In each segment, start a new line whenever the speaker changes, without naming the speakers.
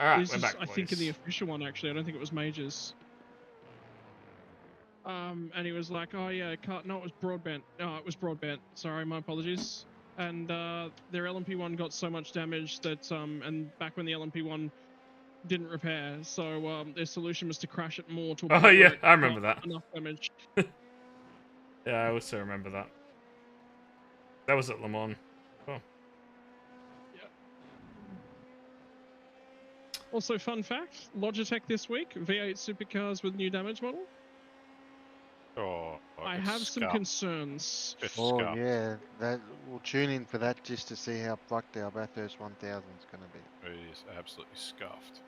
Alright,
we're back, boys. I think in the official one, actually. I don't think it was Majors. And he was like, oh yeah, no, it was broadband. No, it was broadband. Sorry, my apologies. And their LMP1 got so much damage that, and back when the LMP1 didn't repair, so their solution was to crash it more to a point
yeah,
where it
I remember that.
Enough damage.
Yeah, I also remember that. That was at Le Mans. Oh.
Yeah. Also, fun fact, Logitech this week, V8 supercars with new damage model.
Oh,
I have some concerns.
Yeah, that we'll tune in for that just to see how fucked our Bathurst 1000 is going to be.
It is absolutely scuffed.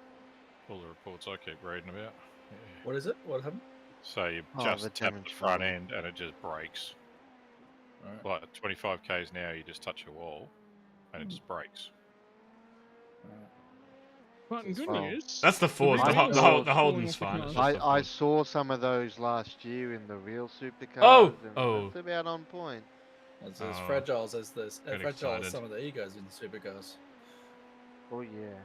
All the reports I keep reading about. Yeah.
What is it? What happened?
So you just tap the front end and it just breaks. Right. Like 25 k's now, you just touch a wall and it just breaks.
But in good news,
that's the Ford. The Holden's fine.
I saw some of those last year in the real supercars.
Oh,
it's about on point.
It's as fragile as fragile as some of the egos in supercars.
Oh yeah.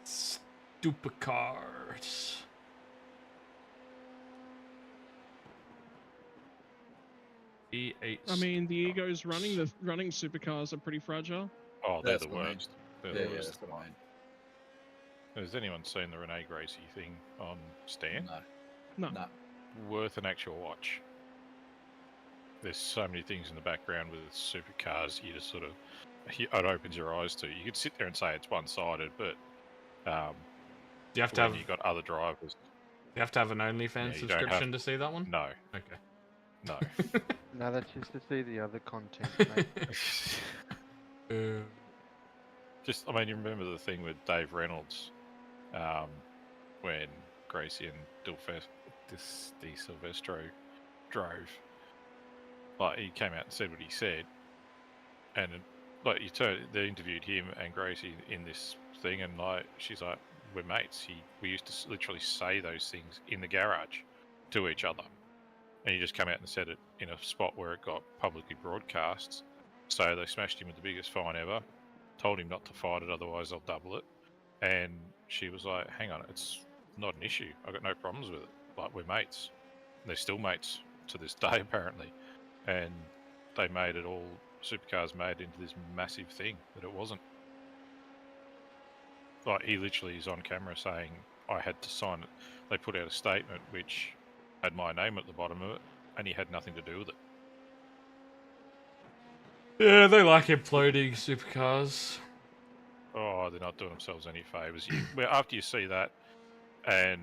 Supercars. E8.
I mean, the egos running supercars are pretty fragile.
Oh, they're the worst.
They're the worst.
Has anyone seen the Renee Gracie thing on Stan?
No.
Worth an actual watch. There's so many things in the background with supercars you just sort of, it opens your eyes to. You could sit there and say it's one-sided, but
you have to have.
You got other drivers.
You have to have an OnlyFans subscription to see that one.
No.
Okay.
No.
No, that's just to see the other content, mate.
I mean, you remember the thing with Dave Reynolds when Gracie and Di Silvestro drove. Like, he came out and said what he said, and like they interviewed him and Gracie in this thing, and like she's like, we're mates. We used to literally say those things in the garage to each other. And he just came out and said it in a spot where it got publicly broadcast. So they smashed him with the biggest fine ever. Told him not to fight it, otherwise they'll double it. And she was like, hang on, it's not an issue. I've got no problems with it. Like, we're mates. And they're still mates to this day, apparently. And they made it all, supercars made into this massive thing that it wasn't. Like, he literally is on camera saying, I had to sign it. They put out a statement which had my name at the bottom of it, and he had nothing to do with it.
Yeah, they like imploding supercars.
Oh, they're not doing themselves any favours. After you see that, and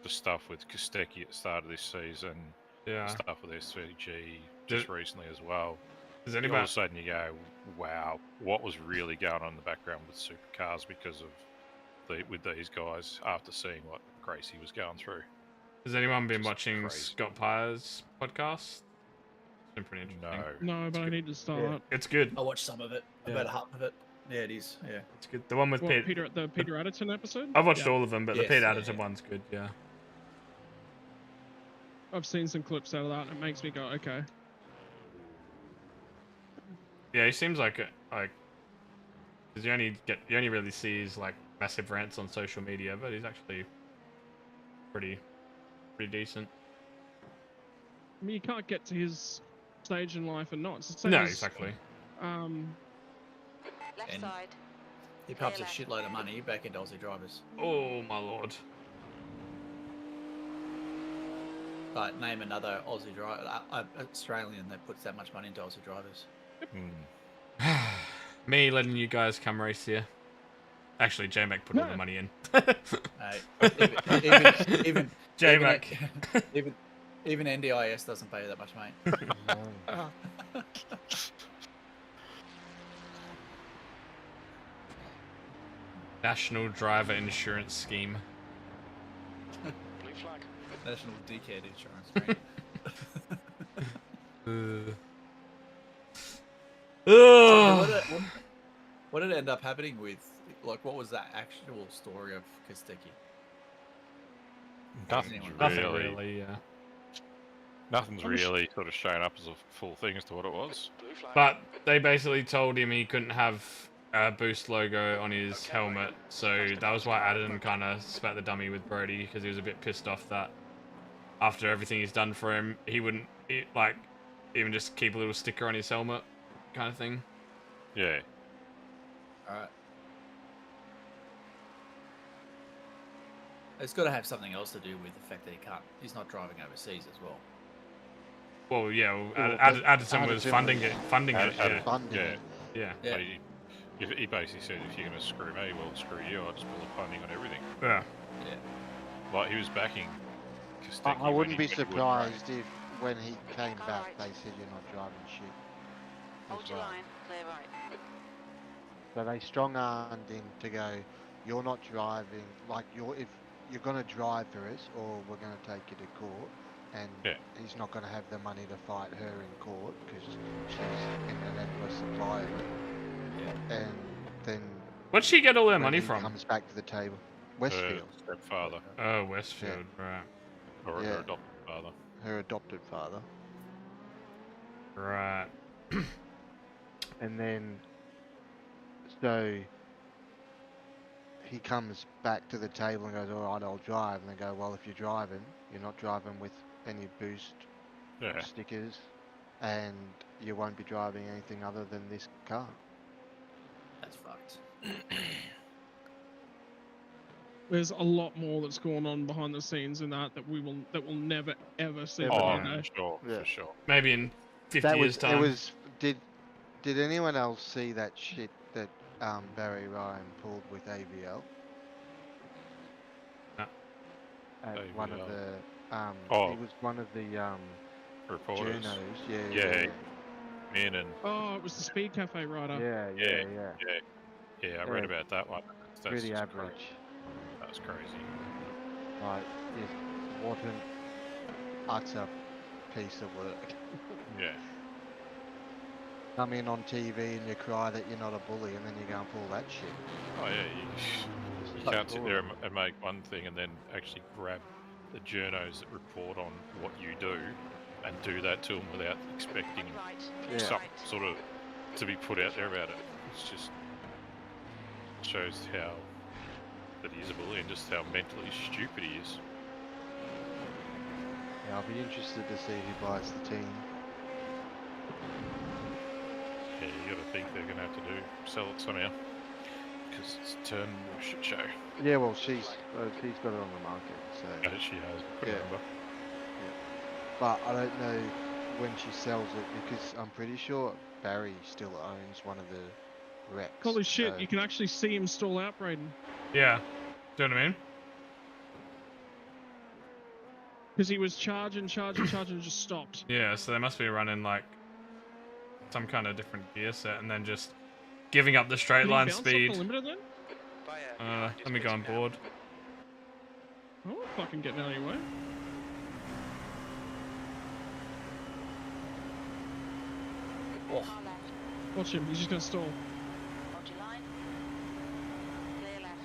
the stuff with Kostecki at the start of this season, stuff with SVG just recently as well, all of a sudden you go, wow, what was really going on in the background with supercars because of with these guys after seeing what Gracie was going through.
Has anyone been watching Scott Pyre's podcast? It's been pretty interesting.
No, but I need to start.
It's good.
I watched some of it. About half of it. Yeah, it is. Yeah,
it's good. The one with
Peter, the Peter Adderton episode.
I've watched all of them, but the Peter Adderton one's good. Yeah.
I've seen some clips out of that, and it makes me go, okay.
Yeah, he seems like because you only really see his like massive rants on social media, but he's actually pretty decent.
I mean, you can't get to his stage in life and not.
No, exactly.
Left side.
He pumps a shitload of money back into Aussie drivers.
Oh my lord.
But name another Aussie driver, Australian that puts that much money into Aussie drivers.
Me letting you guys come race here. Actually, J-Mac put all the money in.
Even
J-Mac.
Even NDIS doesn't pay that much, mate.
National Driver Insurance Scheme.
Blue flag. National Dickhead Insurance. What did it end up happening with? Like, what was that actual story of Kostecki?
Nothing really, yeah. Nothing's really sort of shown up as a full thing as to what it was.
But they basically told him he couldn't have boost logo on his helmet, so that was why Adden kind of spat the dummy with Brody, because he was a bit pissed off that after everything he's done for him, he wouldn't like even just keep a little sticker on his helmet, kind of thing.
Yeah.
All right. It's got to have something else to do with the fact that he's not driving overseas as well.
Well, yeah,
Well,
Addison was
Addison
funding
was-
it, yeah.
Funding
Yeah.
it.
Yeah.
Yeah.
But he basically said, if you're going to screw me, well, screw you. I'll just pull the funding on everything.
Yeah.
Yeah.
Like, he was backing Kostecki
I
when
wouldn't be
he wouldn't
surprised if when he came back they said you're not driving shit.
Hold
As
your
well.
line, clear right.
So they strong-armed him to go, you're not driving, like if you're going to drive for us or we're going to take you to court, and
Yeah.
he's not going to have the money to fight her in court because she's in an endless supply of it.
Yeah.
And then
Where'd she get all her
when
money
he
from?
comes back to the table.
Her
Westfield,
stepfather,
Oh, Westfield, right.
or
Yeah.
her adopted father.
her adopted father.
Right.
And then, so he comes back to the table and goes, all right, I'll drive. And they go, well, if you're driving, you're not driving with any boost
Yeah.
stickers, and you won't be driving anything other than this car.
That's fucked.
There's a lot more that's going on behind the scenes in that we'll never ever see.
Never
the
Oh,
light
know.
of
for
day.
sure,
Yeah.
for sure.
Maybe in 50
That
years'
was,
time.
it was, did anyone else see that shit that Barry Ryan pulled with AVL?
No.
At one of
AVL.
the, he was one of the
Reporters.
journos,
Yeah. Men and
Oh, it was the Speed Cafe rider.
yeah.
yeah, I read
Yeah.
about that one. That's
Pretty
just
average.
crazy. That's crazy.
Like, just what an utter piece of work.
Yeah.
Come in on TV and you cry that you're not a bully, and then you go and pull that shit.
Oh yeah, you can't sit there and make one thing and then actually grab the journos that report on what you do and do that to them without expecting
Right,
Yeah.
some
right.
sort of to be put out there about it. It's just shows how that he is a bully and just how mentally stupid he is.
Yeah, I'll be interested to see who buys the team.
Yeah, you got to think they're going to have to sell it somehow because it's turned into a shit show.
Yeah, well, she's got it on the market, so.
As she has, I
Yeah.
remember.
But I don't know when she sells it because I'm pretty sure Barry still owns one of the wrecks.
Holy shit!
so-
You can actually see him stall out, Braden,
Yeah. Do you know what I mean?
because he was charging, and just stopped.
Yeah, so they must be running like some kind of different gear set and then just giving up the straight
Did he
line
bounce off
speed.
the limiter then?
Let me go on board.
I'm not fucking getting out of your way.
Oh,
Far left.
Watch him. He's just gonna stall.
Hold your line. Clear left.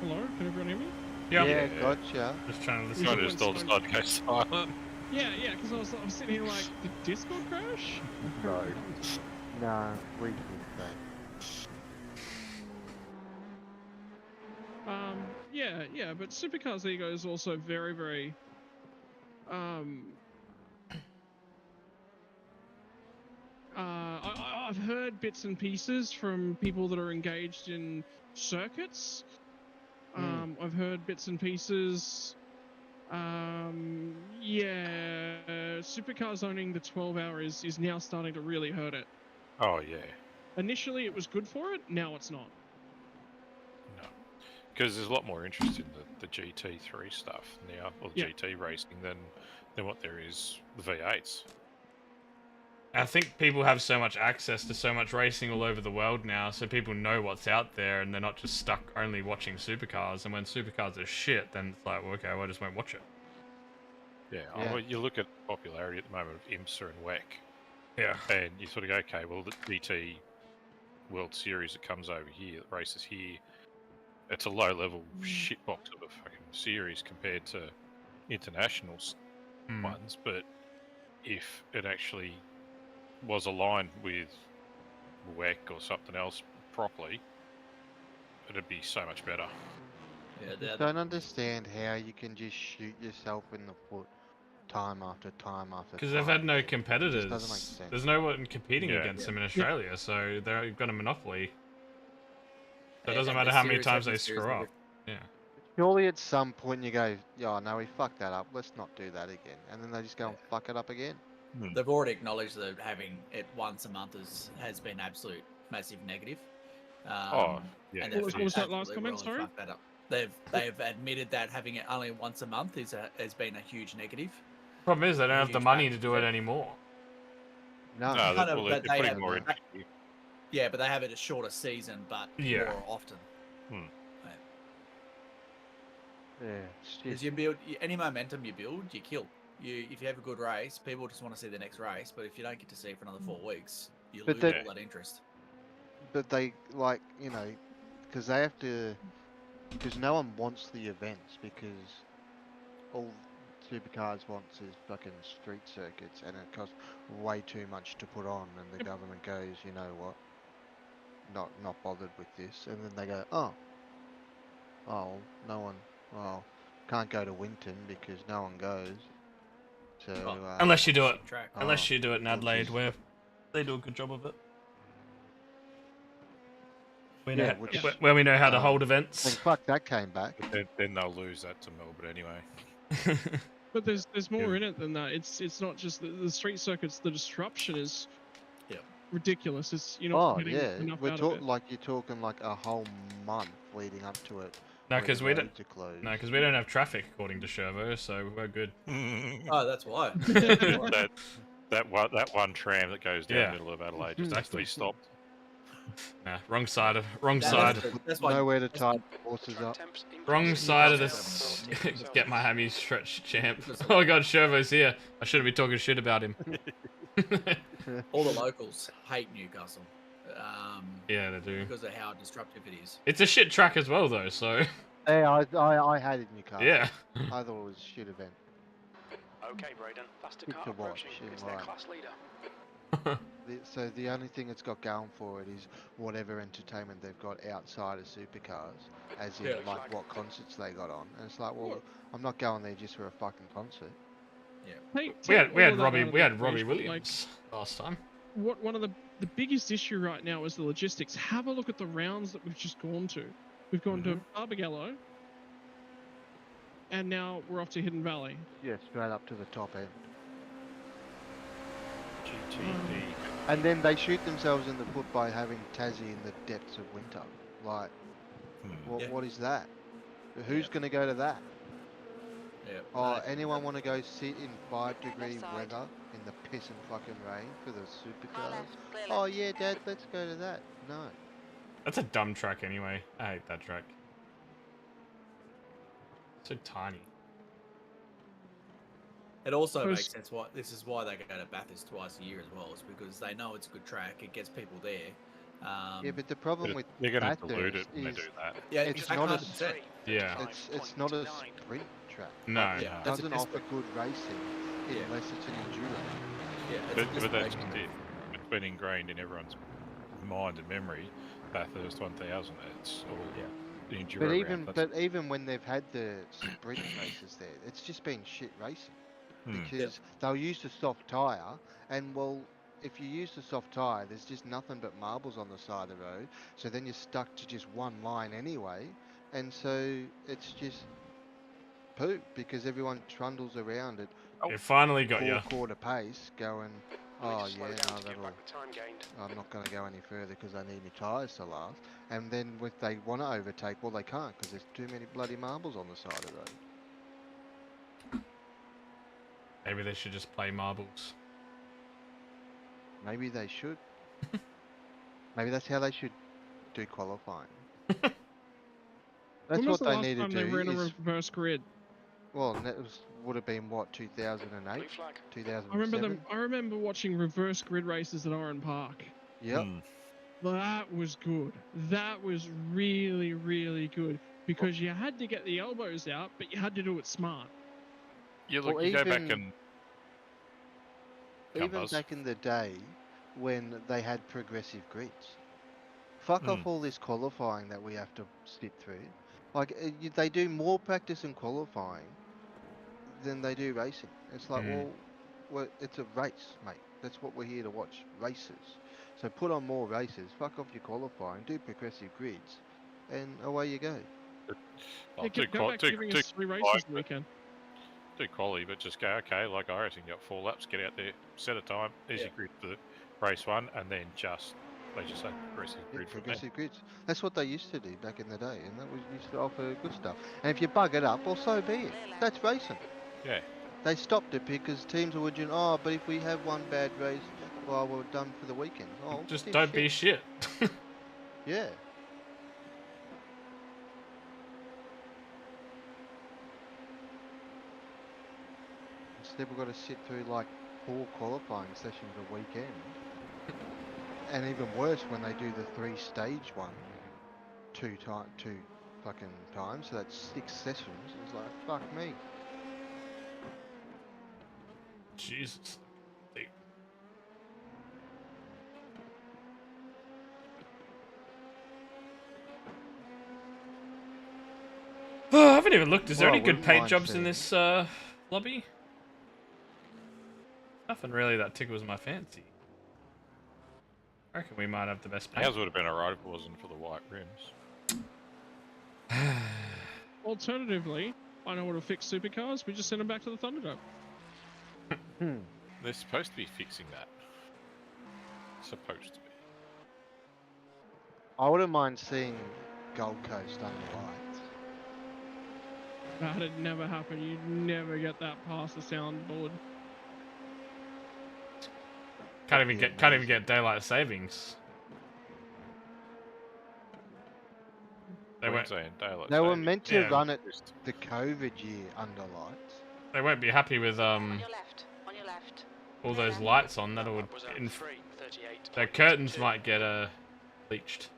Hello? Can everyone hear me?
Yeah.
Yeah,
Yeah.
gotcha.
Just trying to
We
listen.
Trying to
went
just all decide to go silent.
Yeah, because I was sitting here like, did Discord crash?
No. Nah, we can say.
Yeah, but Supercars Ego is also very, very, I've heard bits and pieces from people that are engaged in circuits. I've heard bits and pieces Yeah, supercars owning the 12-hour is now starting to really hurt it.
Oh yeah,
Initially, it was good for it. Now it's not.
no, because there's a lot more interest in the GT3 stuff now, or
Yeah.
GT racing than what there is the V8s.
I think people have so much access to so much racing all over the world now, so people know what's out there, and they're not just stuck only watching supercars. And when supercars are shit, then it's like, well, okay, well, I just won't watch it.
Yeah,
Yeah.
well, you look at the popularity at the moment of IMSA and WEC,
Yeah.
and you sort of go, okay, well, the GT World Series that comes over here, that races here, it's a low-level shitbox of a fucking series compared to internationals ones. But if it actually was aligned with WEC or something else properly, it'd be so much better.
Yeah,
Just don't understand how you can just shoot yourself in the foot time after time after time.
Because they've had no
It just doesn't make
competitors.
sense.
There's no one competing
Yeah.
against them in Australia, so they've got a monopoly. So it doesn't
And
matter
the
how many
series
times
have
they
the series
screw
of
up. Yeah.
Surely at some point you go, yeah, no, we fucked that up. Let's not do that again. And then they just go and fuck it up again.
They've already acknowledged that having it once a month has been absolute massive negative.
Oh, yeah.
And
it
they've
What was that
is.
last
absolutely
comment,
royally
sorry?
fucked that up. They've admitted that having it only once a month has been a huge negative.
Problem is, they don't have the
Huge
money to
factor.
do it anymore.
No.
No,
Kind of,
well,
but
they're
they
putting
have-
more
that.
into.
Yeah, but they have it a shorter season, but
Yeah.
more often.
Yeah, it's
Because
just,
you build any momentum you build, you kill. If you have a good race, people just want to see the next race. But if you don't get to see it for another 4 weeks, you
But
lose
that-
all that interest.
but they, like, you know, because they have to, because no one wants the events, because all supercars wants is fucking street circuits, and it costs way too much to put on, and the government goes, you know what, not bothered with this, and then they go, oh, no one, can't go to Winton because no one goes, so
Oh,
Unless you do it.
Shit track.
Unless you do it in
we'll
Adelaide,
just-
where they do a good job of it. We
Yeah,
know,
which,
where we know how to
um,
hold
Like,
events.
fuck, that came back.
But then they'll lose that to Melbourne anyway.
But there's more
Yeah.
in it than that. It's not just the street circuits. The disruption is
Yep.
ridiculous. It's you're not
Oh
getting
yeah,
enough
we're
out of it.
you're talking like a whole month leading up to it.
No,
where
because
the
we don't.
roads are closed.
No, because we don't have traffic according to Shervo, so we're good.
Oh, that's why.
that one tram that goes down
Yeah.
the middle of Adelaide just has to be stopped.
Nah, wrong side of wrong
That-
side.
That's why.
Nowhere to tie horses up.
Wrong side of
Newcastle
this.
doesn't
Get my hammy stretch champ. Oh my god, Shervo's here. I shouldn't be talking shit about him.
All the locals hate Newcastle.
Yeah, they do.
Because of how disruptive it is.
It's a shit track as well, though. So
Hey, I hated Newcastle.
yeah.
I thought it was a shit event.
Okay, Braden. Faster
Good
car
to watch,
approaching.
in
It's their
line.
class leader.
So the only thing it's got going for it is whatever entertainment they've got outside of supercars, as in
Yeah.
like what concerts they got on. And it's like, well,
What?
I'm not going there just for a fucking concert.
Take
We had
all of that out of the
Robbie
equation, like,
Williams last time.
one of the biggest issue right now is the logistics. Have a look at the rounds that we've just gone to. We've gone to Barbagallo, and now we're off to Hidden Valley.
Yeah, straight up to the top end.
GTD.
And then they shoot themselves in the foot by having Tassie in the depths of winter. Like,
Hmm.
Yeah.
what is that? Who's
Yeah.
going to go to that?
Yeah.
Oh,
No,
anyone want to go sit in 5-degree
left side.
weather in the piss and fucking rain for the supercars?
left, clear
Oh
left.
yeah, Dad, let's go to that. No.
That's a dumb track anyway. I hate that track. So tiny.
It also
Because-
makes sense why this is why they go to Bathurst twice a year as well. Is because they know it's a good track. It gets people there.
Yeah, but the problem
But
with
they're going to dilute
Bathurst
it when they
is
do that.
yeah,
it's
exactly,
not a
100%.
Yeah.
it's not a sprint track.
No.
Like,
Yeah,
it
that's a
doesn't offer
disparate-
good racing
Yeah.
unless it's an enduro.
Yeah, it's a
But that's
disparate-
just it. It's been ingrained in everyone's mind and memory. Bathurst 1000. It's all the enduro
But
round, that's-
but even when they've had the sprint races there, it's just been shit racing because they'll use the soft tyre, and well, if you use the soft tyre, there's just nothing but marbles on the side of the road. So then you're stuck to just one line anyway, and so it's just poop because everyone trundles around at
It finally got you.
quarter pace, going,
You'll need
oh
to slow
yeah,
down
no,
to get back the time gained.
I'm not going to go any further because I need my tyres to last. And then if they want to overtake, well, they can't because there's too many bloody marbles on the side of the road.
Maybe they should just play marbles.
Maybe they should. Maybe that's how they should do qualifying. That's
When was
what
the
they
last
need to
time they
do.
ran a
Is,
reverse grid?
well, that would have been what, 2008,
Blue flag.
2007.
I remember them. I remember watching reverse grid races at Oran Park.
Yep.
Hmm.
That was good. That was really, really good because you had to get the elbows out, but you had to do it smart.
You look,
Well,
you go back
even-
and Come,
Even
Buzz.
back in the day when they had progressive grids. Fuck off all this qualifying that we have to sit through. Like, they do more practice in qualifying than they do racing. It's like, well, it's a race, mate. That's what we're here to watch, races. So put on more races, fuck off your qualifying, do progressive grids, and away you go.
well,
Yeah,
do
go back to giving us 3 races
quali,
the weekking.
do quali, but just go, okay, like I reckon, you got 4 laps, get out there, set a time, easy
Yeah.
grid for race 1, and then just, like you say, progressive
Yeah,
grid from there.
progressive grids. That's what they used to do back in the day, and that was used to offer good stuff. And if you bug it up, well, so be it. That's racing.
Yeah.
They stopped it because teams were wondering, oh, but if we have one bad race, well, we're done for the weekend. Oh,
Just
dip
don't be
shit.
shit.
Yeah. Instead, we've got to sit through like 4 qualifying sessions a weekend. And even worse when they do the 3-stage one, 2 fucking times. So that's 6 sessions. It's like, fuck me.
Jesus. I haven't even looked. Is there
Well, I
any good
wouldn't
paint
mind
jobs in
seeing-
this lobby? Nothing really that tickles my fancy. I reckon we might have the best paint.
Ours would have been alright if it wasn't for the white rims.
Alternatively, I know how to fix supercars. We just send them back to the Thunderdome.
They're supposed to be fixing that. Supposed to be.
I wouldn't mind seeing Gold Coast under lights.
That'd never happen. You'd never get that past the soundboard.
Can't even get daylight savings. They won't.
Queensland, daylight
They were
savings.
meant to
Yeah.
run it the COVID year under lights.
They won't be happy with
On your left. On your left.
all those lights on. That'll
Was at 3:38.
their curtains might get bleached.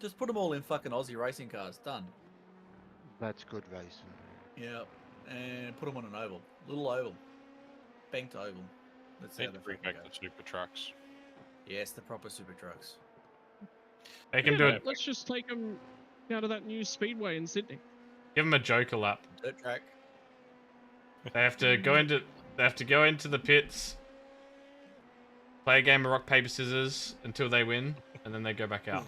Just put them all in fucking Aussie racing cars. Done.
That's good racing.
Yeah, and put them on an oval, little oval, banked oval. That's how
Need
they
to bring
fucking
back
go.
the super trucks.
Yes, the proper super trucks.
They can
Yeah,
do
but
it.
let's just take them down to that new speedway in Sydney.
Give them a Joker lap.
Dirt track.
They have to go into. They have to go into the pits. Play a game of rock paper scissors until they win, and then they go back out.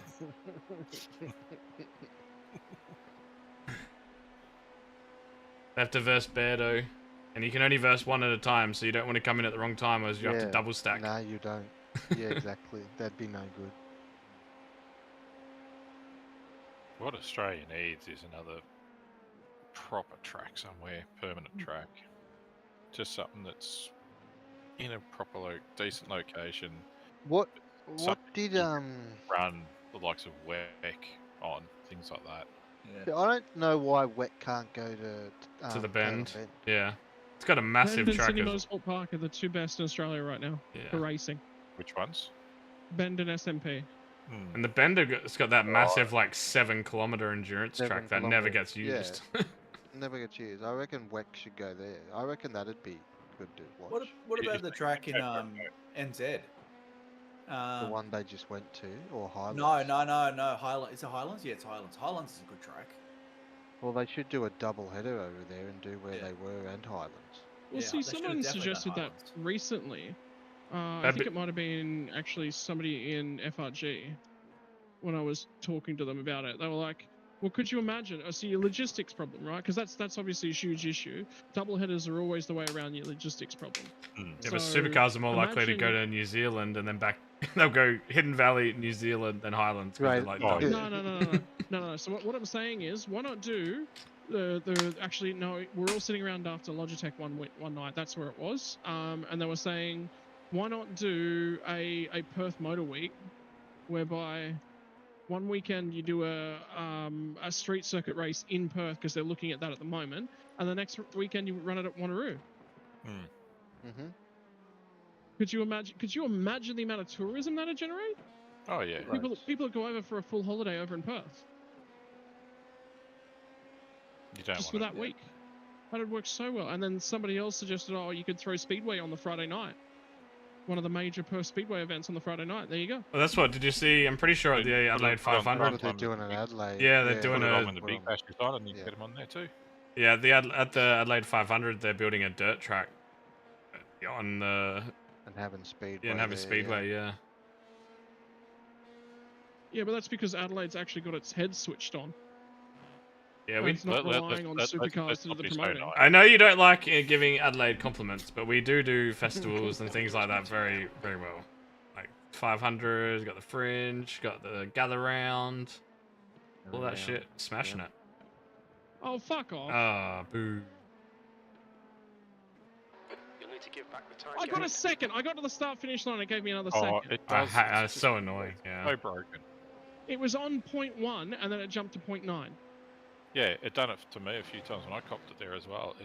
They have to verse Beardo, and you can only verse one at a time, so you don't want to come in at the wrong time, or you have to
Yeah.
double stack.
No, you don't. Yeah, exactly. That'd be no good.
What Australia needs is another proper track somewhere, permanent track. Just something that's in a proper, decent location.
What
Something
did
you run the likes of WEC on, things like that.
Yeah.
I don't know why Wet can't go to
the
Taylor
Bend. Yeah, it's got a massive
Bend and
track.
Sydney
As
Motorsport Park are the 2 best in Australia right now for
yeah,
racing.
Which ones?
Bend and SMP.
and the Bender, it's got that massive 7-kilometer endurance
7
track that never
kilometre,
gets
yeah.
used.
Never get used. I reckon WEC should go there. I reckon that'd be good to watch.
What
Yeah,
about the track in NZ?
The one they just went to, or Highlands?
No. Highlands. Is it Highlands? Yeah, it's Highlands. Highlands is a good track.
Well, they should do a double header over there and do where
Yeah.
they were and Highlands.
Well,
Yeah,
see,
they should've
someone
definitely done
suggested that
Highlands.
recently. I
That'd
think
be-
it might have been actually somebody in FRG. when I was talking to them about it. They were like, well, could you imagine? I see your logistics problem, right? Because that's obviously a huge issue. Double headers are always the way around your logistics problem.
Mm.
Yeah, but
So,
supercars are more likely to go
imagine-
to New Zealand and then back. They'll go Hidden Valley, New Zealand, then Highlands. 'Cause they're
Right.
like
Oh,
double.
yeah.
No. So what I'm saying is, why not do actually no? We're all sitting around after Logitech one night. That's where it was. And they were saying, why not do a Perth Motor Week, whereby one weekend you do a street circuit race in Perth because they're looking at that at the moment, and the next weekend you run it at Wanneroo.
Mm.
Mm-hmm.
Could you imagine the amount of tourism that'd generate?
Oh yeah.
Right.
People would go over for a full holiday over in Perth
You don't
just for
want
that week. That'd work so well. And then somebody else suggested, oh, you could throw Speedway on the Friday night. One of the major Perth Speedway events on the Friday night. There you go.
Well, that's what. Did you see? I'm pretty sure at the Adelaide
put on- put on-
500.
What are they doing in Adelaide?
Yeah, they're doing
put it
a-
on when the big bash is on, and you
Yeah.
get them on there too.
Yeah, at the Adelaide 500, they're building a dirt track on the
And having Speedway.
and having
there,
Speedway. Yeah.
Yeah, but that's because Adelaide's actually got its head switched on.
Yeah,
And
we.
it's not relying on supercars to do the promoting.
I know you don't like giving Adelaide compliments, but we do festivals and things like that very, very well. Like 500, got the Fringe, got the Gather Round, all that
Around.
shit, smashing it.
Oh, fuck off.
Ah, boo.
You'll need to give back the time
I got
gate.
a second. I got to the start finish line. It gave me another
Oh,
second.
it does.
It's so annoying. Yeah.
So broken.
It was on 0.1 and then it jumped to 0.9.
Yeah, it done it to me a few times when I copped it there as well.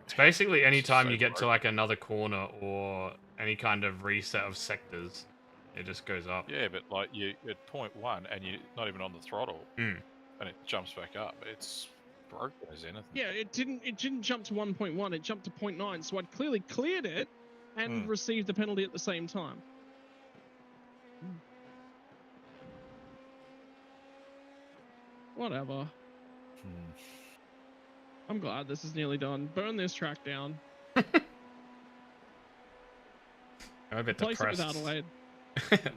It's basically any
It's
time
so
you get to
broken.
like another corner or any kind of reset of sectors, it just goes up.
Yeah, but like you at 0.1 and you're not even on the throttle,
Mm.
and it jumps back up. It's broken as anything.
Yeah, it didn't jump to 1.1. It jumped to 0.9. So I'd clearly cleared it and received the penalty at the same time. Whatever.
Hmm.
I'm glad this is nearly done. Burn this track down.
I'm a bit
Replace it with
depressed.
Adelaide.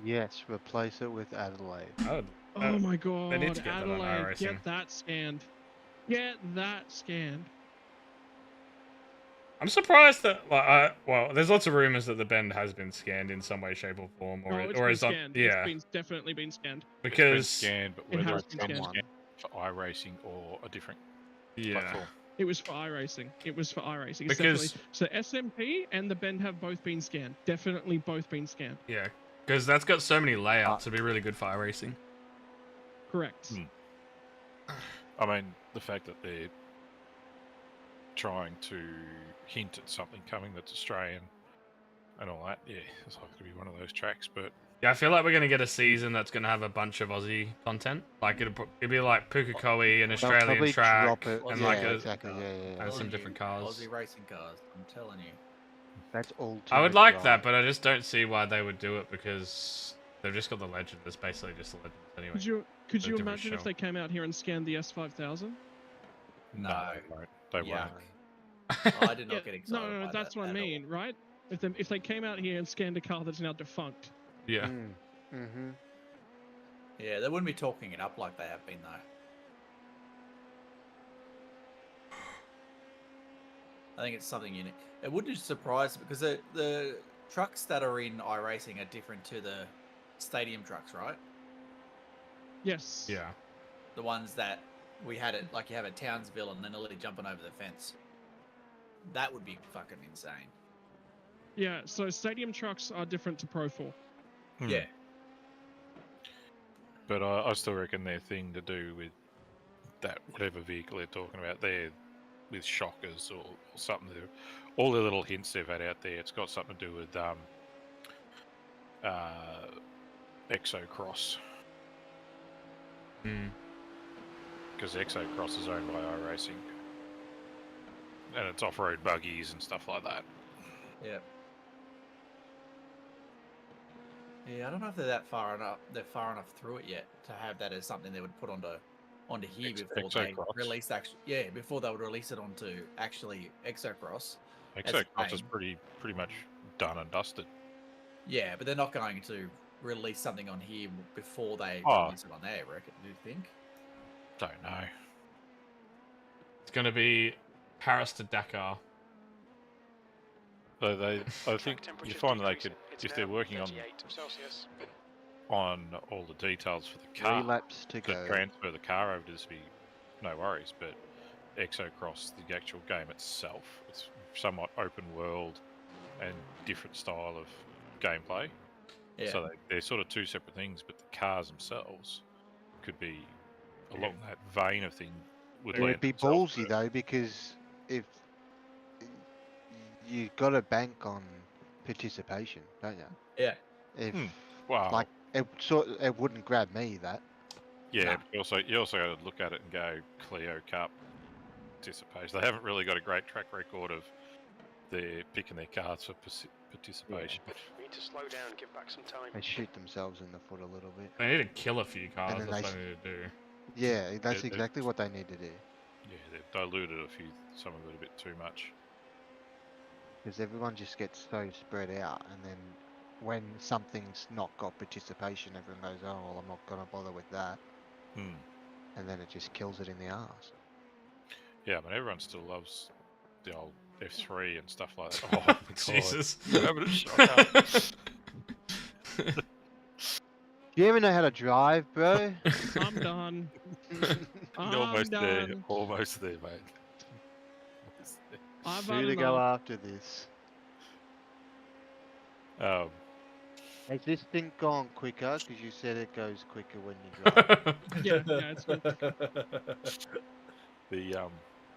Yes, replace it with Adelaide.
Oh,
Oh my god,
need to get that on
Adelaide,
iRacing.
get that scanned. Get that scanned.
I'm surprised that well, there's lots of rumors that the Bend has been scanned in some way, shape, or form,
No, it's
or
been
is on.
scanned.
Yeah,
It's definitely been scanned.
It's been
because
scanned, but
It
whether
has
it's
been
been
scanned.
scanned for iRacing or a different
yeah,
platform.
It was for iRacing. It was for iRacing. It's
Because-
definitely. So SMP and the Bend have both been scanned. Definitely both been scanned.
yeah, because that's got so many layouts. It'd be really good for iRacing.
Correct.
Hmm. I mean, the fact that they're trying to hint at something coming that's Australian and all that, yeah, it's like to be one of those tracks. But
Yeah, I feel like we're gonna get a season that's gonna have a bunch of Aussie content. Like it'd be like Pukekohe, an
They'll
Australian
probably
track,
drop it.
and
yeah,
like a.
exactly. Yeah.
and some
Aussie-
different cars.
Aussie racing cars. I'm telling you.
That's all.
I would like that, but I just don't see why they would do it because they've just got the legend. It's basically just the legend anyway.
Could you
a different
imagine if
show.
they came out here and scanned the S5000?
No.
they won't. They
Yuck.
won't.
I did not
Yeah,
get excited.
no,
by
that's
that
what I
at all.
mean, right? If they came out here and scanned a car that's now defunct.
Yeah.
Mm-hmm.
Yeah, they wouldn't be talking it up like they have been though. I think it's something unique. It wouldn't surprise because the trucks that are in iRacing are different to the stadium trucks, right?
Yes.
Yeah.
The ones that we had it like you have at Townsville and then a literally jumping over the fence. That would be fucking insane.
Yeah. So stadium trucks are different to Pro 4.
Hmm.
Yeah.
But I still reckon their thing to do with that whatever vehicle they're talking about there, with shockers or something. All the little hints they've had out there, it's got something to do with Exocross,
Mm.
because Exocross is owned by iRacing, and it's off-road buggies and stuff like that.
Yeah. Yeah, I don't know if they're that far enough. They're far enough through it yet to have that as something they would put onto here before they
Exocross.
release actually. Yeah, before they would release it onto actually Exocross.
Exocross is
fine.
pretty much done and dusted.
Yeah, but they're not going to release something on here before they
Oh.
release it on there. I reckon. Do you think?
Don't know.
It's going to be Paris to Dakar.
So I
Track
think you
temperature's
find that they
decreasing.
could,
It's
if they're
now
working on
38 Celsius.
all the details for the
3
car,
laps to
to
go.
transfer the car over to this be no worries. But Exocross, the actual game itself, it's somewhat open world and different style of gameplay.
Yeah.
So they're sort of two separate things, but the cars themselves could be along that vein of thing. Would
Yeah,
lend
it'd be
themselves
ballsy
to-
though, because if you got to bank on participation, don't you?
Yeah.
If
Wow.
like it wouldn't grab me that.
Yeah,
Nah.
but you also got to look at it and go Clio Cup participation. They haven't really got a great track record of they're picking their cards for participation.
We need to slow down and give back some time.
They shoot themselves in the foot a little bit.
They need to kill a few cars.
then
That's
they
what they need to do.
Yeah, that's
they've-
exactly what they need to do.
Yeah, they've diluted some of it a bit too much.
Because everyone just gets so spread out, and then when something's not got participation, everyone goes, "Oh, well, I'm not gonna bother with that,"
Hmm.
and then it just kills it in the arse.
Yeah, but everyone still loves the old F3 and stuff like that. Oh my God.
Jesus.
You're having a shocker.
Do you even know how to drive, bro?
I'm done. I'm
Almost there.
done.
Almost there, mate. Almost there.
I've
Who
had
to go
enough.
after this? Has this thing gone quicker? Because you said it goes quicker when you drive.
Yeah, it's good.
the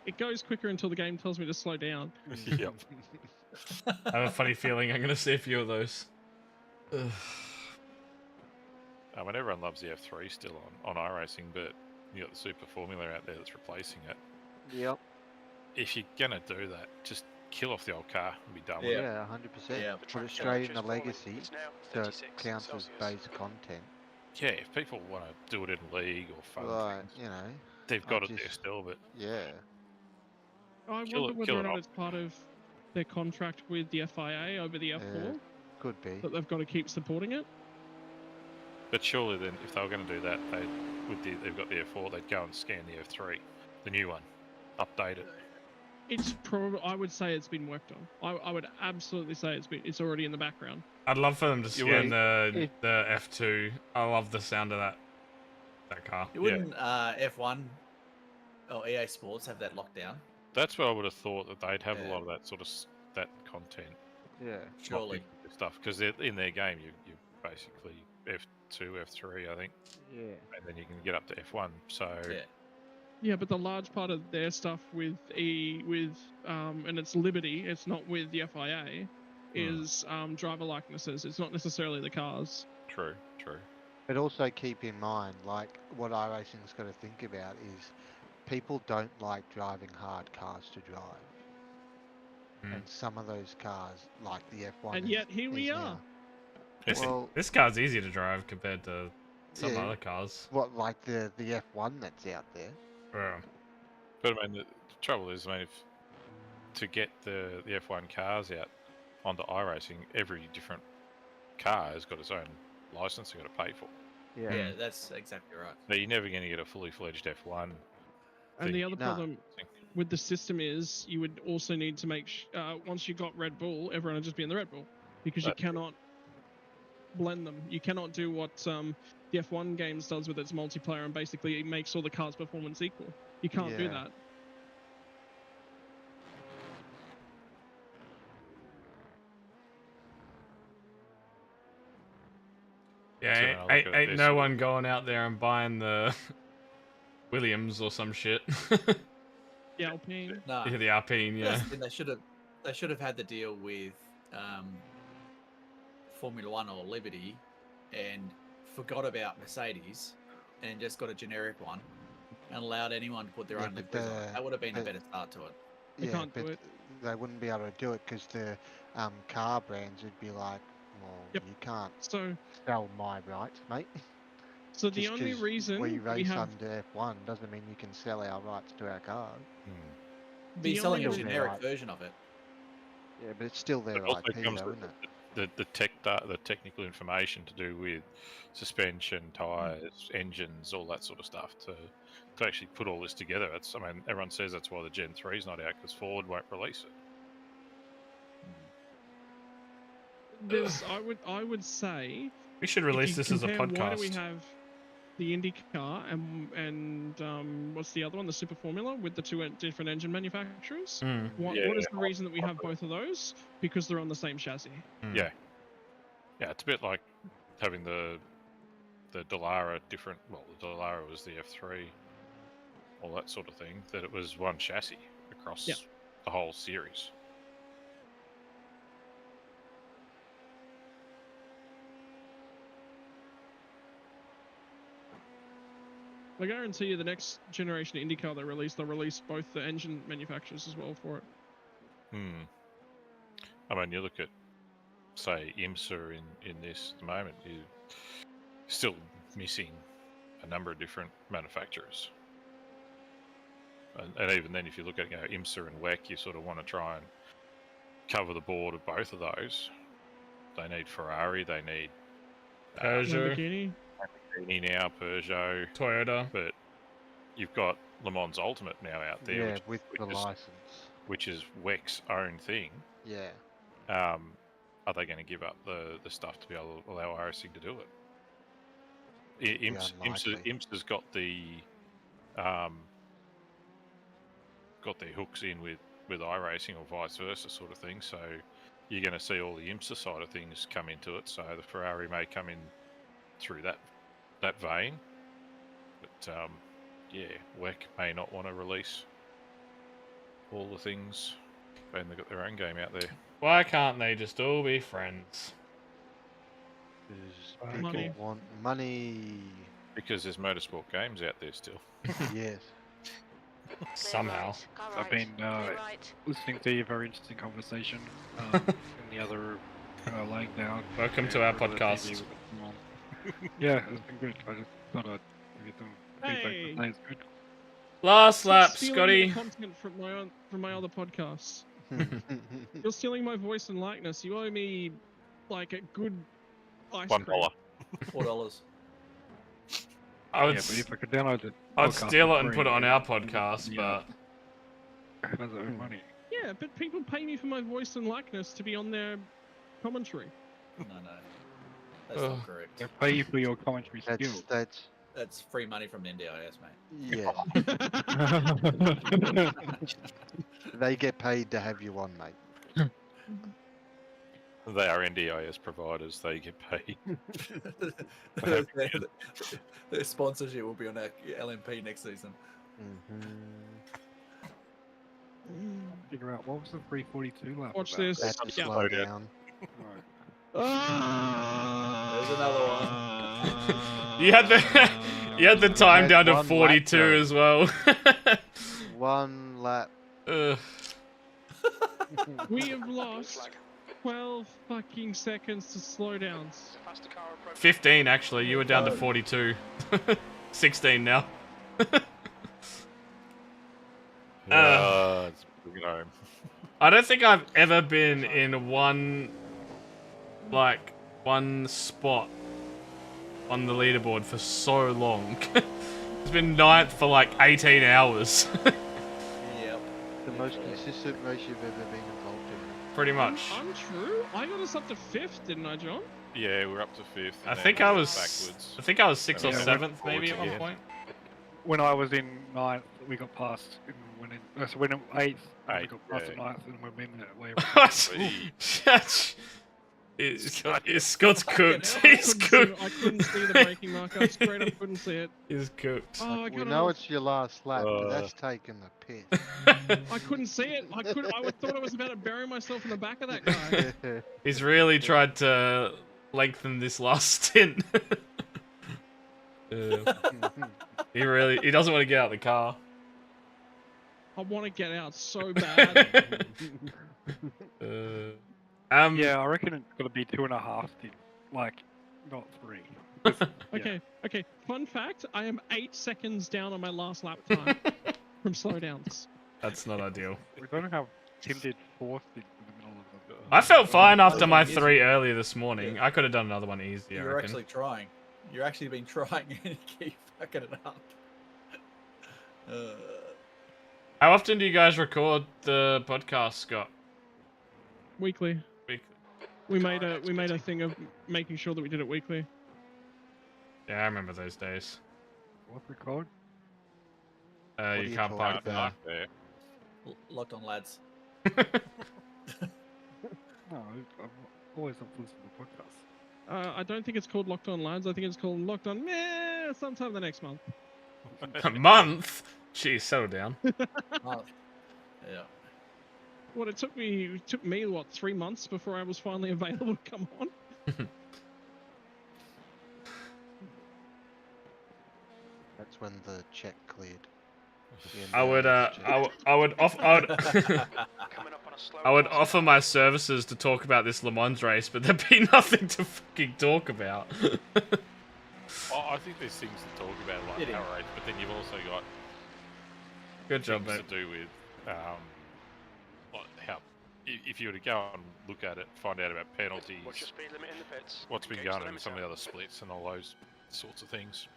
It goes quicker until the game tells me to slow down.
Yep.
I have a funny feeling I'm going to see a few of those. Ugh.
I mean, everyone loves the F3 still on iRacing, but you got the Super Formula out there that's replacing it.
Yep.
If you're gonna do that, just kill off the old car and be done with it.
Yeah, 100%.
Yeah.
The
Put
track
it straight in
temperature's
the
falling.
legacy,
It's now
so it
36
counts as
Celsius.
base content.
Yeah, if people want to do it in league or fun
Right,
things,
you know.
they've
I
got it there
just-
still. But
Yeah.
I
Kill
wonder
it-
whether
kill
or
it
not
off.
it's part of their contract with the FIA over the F4
Could be.
that they've got to keep supporting it.
surely then, if they were going to do that, they've got the F4, they'd go and scan the F3, the new one, update it.
It's probably. I would say it's been worked on. I would absolutely say it's already in the background.
I'd love for them to
You
scan
would-
the F2. I love the sound of that car.
It wouldn't F1 or EA Sports have that locked down?
That's what I would have thought, that they'd have a
Yeah.
lot of that sort of that content.
Yeah.
Surely.
Stuff, because in their game, you basically F2, F3, I think,
Yeah.
and then you can get up to F1. So
Yeah.
Yeah, but the large part of their stuff and it's Liberty. It's not with the FIA. Is driver likenesses. It's not necessarily the cars.
true.
But also keep in mind, like, what iRacing's got to think about is people don't like driving hard cars to drive.
Mm.
And some of those cars, like the F1
And yet here we
is
are.
now.
This,
Well-
this car's easy to drive compared to some
Yeah.
other cars.
What, like the F1 that's out there?
Yeah.
But I mean, the trouble is, to get the F1 cars out onto iRacing, every different car has got its own license you've got to pay for.
Yeah.
Yeah, that's exactly right.
Now, you're never going to get a fully fledged F1.
And the other
No.
problem with the system is you would also need to make once you got Red Bull, everyone would just be in the Red Bull because you
That's true.
cannot blend them. You cannot do what the F1 games does with its multiplayer and basically it makes all the cars' performance equal. You can't do
Yeah.
that.
Yeah,
So
ain't,
now look
ain't,
at
ain't
this
no
sort
one going out there and buying the Williams or some shit.
The Alpine.
No.
Yeah, the Alpine, yeah.
That's the thing, they should have had the deal with Formula One or Liberty and forgot about Mercedes and just got a generic one and allowed anyone to put their
Yeah,
own
but
liveries on it. That would have been a
but-
better start to it.
They
Yeah,
can't do
but
it.
they wouldn't be able to do it because the car brands would be like, well,
Yep.
you can't
So
sell my rights, mate.
the
Just
only
'cause
reason
we race
have
under F1 doesn't mean you can sell our rights to our cars.
Be
the
selling a
only-
generic
Right.
version of it.
Yeah, but it's still their
It also
IP,
comes
though,
with
isn't it?
the technical information to do with suspension, tires, engines, all that sort of stuff to actually put all this together. It's, I mean, everyone says that's why the Gen 3 is not out because Ford won't release it.
I would say
We should
if
release
you
this as a
compare why do we
podcast.
have the IndyCar and what's the other one, the Super Formula, with the two different engine manufacturers?
Mm.
What is the reason that we have both of those? Because they're on the same chassis.
Mm.
Yeah, it's a bit like having the Dallara different. Well, the Dallara was the F3, all that sort of thing. That it was one chassis across the whole series.
I guarantee you the next generation IndyCar they'll release both the engine manufacturers as well for it.
I mean, you look at, say, IMSA in this at the moment, you're still missing a number of different manufacturers. And even then, if you look at IMSA and WEC, you sort of want to try and cover the board of both of those. They need Ferrari, they need
Peugeot,
Lamborghini.
now, Peugeot,
Toyota.
but you've got Le Mans Ultimate now out there,
Yeah, with the license.
which is WEC's own thing.
Yeah.
Are they going to give up the stuff to be able to allow iRacing to do it? IMSA's got the their hooks in with iRacing or vice versa sort of thing. So you're going to see all the IMSA side of things come into it. So the Ferrari may come in through that vein, but WEC may not want to release all the things, and they've got their own game out there.
Why can't they just all be friends?
Because people
Money.
want money.
Because there's motorsport games out there still.
Yes.
Somehow.
I've been listening to your very interesting conversation in the other laying down.
Welcome to our
over the TV
podcast.
with the mom. Yeah, it's been good. I just thought I'd give you some feedback.
Hey.
But it's good.
Last lap,
Stealing
Scotty.
the content from my other podcasts. You're stealing my voice and likeness. You owe me like a good ice cream.
$1.
$4.
I would,
Yeah, but if I could download it,
I'd steal it and put it on our podcast,
Yeah.
but
has own money.
Yeah, but people pay me for my voice and likeness to be on their commentary.
No, that's
Ugh.
not correct.
They pay you for your commentary skills.
That's free money from the NDIS, mate.
Yeah. They get paid to have you on, mate.
They are NDIS providers. They get paid.
Their sponsorship will be on our LMP next season.
Figure out what was the 342 lap.
Watch
about?
this.
That's
Yeah.
slow down.
Right.
There's another one.
you had the time
Had
down to
one lap
42
though.
as well.
One lap.
Ugh.
We have lost 12 fucking seconds to slowdowns.
Faster car approach.
15 actually. You were down to 42. 16 now.
It's bringing it home.
I don't think I've ever been in one spot on the leaderboard for so long. It's been 9th for like 18 hours.
Yep.
The most consistent race you've ever been involved in.
Pretty much.
Untrue. I got us up to 5th, didn't I, John?
Yeah, we're up to 5th.
I
and
think
then
I
we
was
went backwards.
I think I was 6th or
Yeah,
7th
went
maybe at
forwards
one
again.
point.
When I was in 9th, we got passed. And went in, so when in 8th, we
Eighth,
got passed
yeah.
in 9th, and we're in that way.
Scott's cooked. He's cooked.
I couldn't see the braking marker. I straight up couldn't see it.
He's cooked.
Oh, I
We
got
know
off.
it's your last lap, but that's taking the piss.
I couldn't see it. I thought I was about to bury myself in the back of that guy.
He's really tried to lengthen this last stint. He doesn't want to get out of the car.
I want to get out so bad.
Yeah, I reckon it's got to be 2.5, like, not 3.
Okay. Fun fact: I am 8 seconds down on my last lap time from slowdowns.
That's not ideal.
We don't have Tim did 4th in the middle of
I felt fine after my
Easy.
3 earlier this morning.
Yeah.
I could have done another one easy, I
You're
reckon.
actually trying. You're actually been trying and you keep fucking it up.
How often do you guys record the podcast, Scott?
Weekly.
Weekly.
We made a thing of making sure that we did it weekly.
Yeah, I remember those days.
What's it called?
are
You
you
can't
talking
park
about?
there.
There.
Locked on, lads.
No, I've always not listened to podcasts.
I don't think it's called Locked On Lads. I think it's called Locked On Meh, sometime the next month.
A month? Jeez, settle down.
Oh, yeah.
What it took me what 3 months before I was finally available to come on.
That's when the check cleared.
I would offer my services to talk about this Le Mans race, but there'd be nothing to fucking talk about.
I think there's things to talk about like
It is.
our race, but then you've also got
Good job,
things
mate.
to do with like how if you were to go and look at it, find out about penalties,
What's your speed limit in the pits?
what's been
Gauge
going
the
on in
limit
some of
out.
the other splits and all those sorts of things.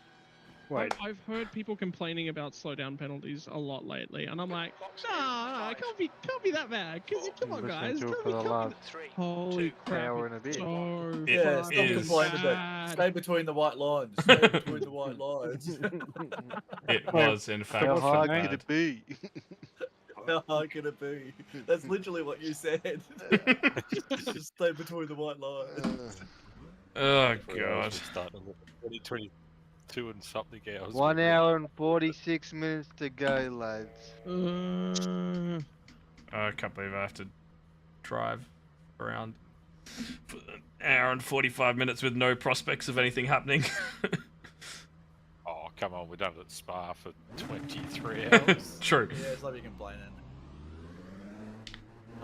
Wait,
I've heard people complaining about slowdown penalties a lot lately, and I'm like,
Box
nah,
in,
it can't be that bad. Cause come on,
Listening
guys,
to it
can't
for
be,
the
can't
last
be
3,
holy
2,
crap!
hour and a bit.
So
Yeah, stop
is-
complaining about
bad.
stay between the white lines. Stay between the white lines.
It
Wait,
was, in fact,
How
what's the
hard
name?
could it be?
How hard can it be? That's literally what you said. Just stay between the white lines.
Oh,
3 hours
God.
would start to look 22 and something hours.
1
would be-
hour and 46 minutes to go, lads.
I can't believe I have to drive around for an hour and 45 minutes with no prospects of anything happening.
Oh, come on, we've done it at Spa for 23 hours.
True.
Yeah, it's like you're complaining.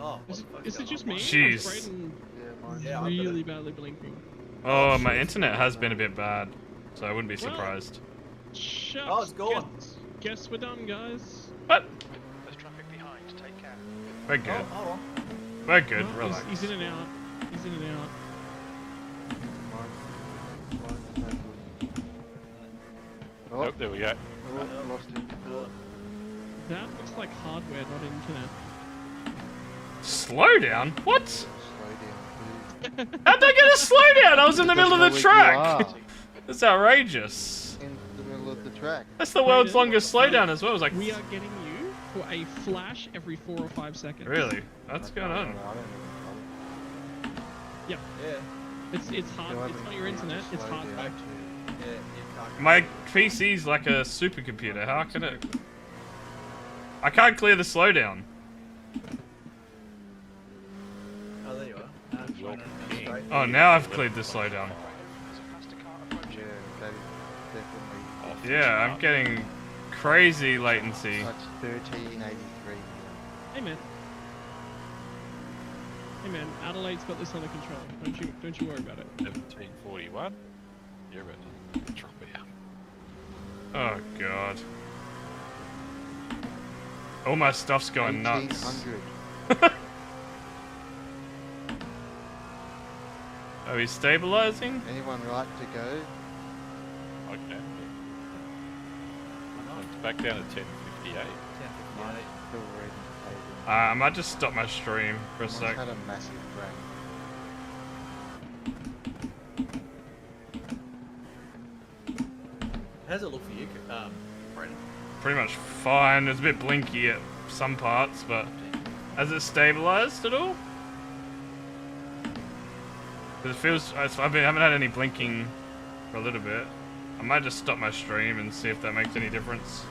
Oh, what
Is,
the fuck's
is it
going
just
on?
me?
Jeez.
I'm
Yeah, mine's
Yeah, I'm
really badly blinking.
Oh,
Oh,
my
shit.
internet has been a bit bad, so I wouldn't be
Well,
surprised.
Shucks,
Oh, it's gone.
Guess we're done, guys.
But
There's traffic behind. Take care.
we're
Oh,
good.
hold on.
We're good.
Oh,
Relax.
he's in and out. He's in and out.
mine's no good. Oh,
Nope, there we go.
oh, lost it.
That looks like hardware, not internet.
Slow down? What?
Slow down,
How'd they get a slowdown? I was in the middle of the
Because
track.
you are
That's outrageous.
in the middle of the track.
That's the world's
Brandon,
longest slowdown as well. It was like,
We are getting you for a flash every 4 or 5 seconds.
really? What's going on?
Yeah.
It's hard. It's not your internet. It's hard.
Yeah, you can't.
My PC's like a supercomputer. How can it? I can't clear the slowdown.
Oh, there you are. Now it's
You're
showing it straight.
Oh, now I've cleared the slowdown.
There's a faster car approaching.
Yeah, that is definitely.
Yeah, I'm getting crazy latency.
That's 1383.
Hey man. Hey man, Adelaide's got this under control. Don't you worry about it.
1741. You're about to drop out.
Oh god. All my stuff's going nuts.
1800.
Are we stabilizing?
Anyone right to go?
Okay. It's back down to 1058.
10:58.
Still reading the
I might just stop my stream for a
table.
sec.
Had a massive break.
How does it look for you, Brandon?
Pretty much fine. It's a bit blinky at some parts, but has it stabilized at all? 'Cause it feels I haven't had any blinking for a little bit. I might just stop my stream and see if that makes any difference.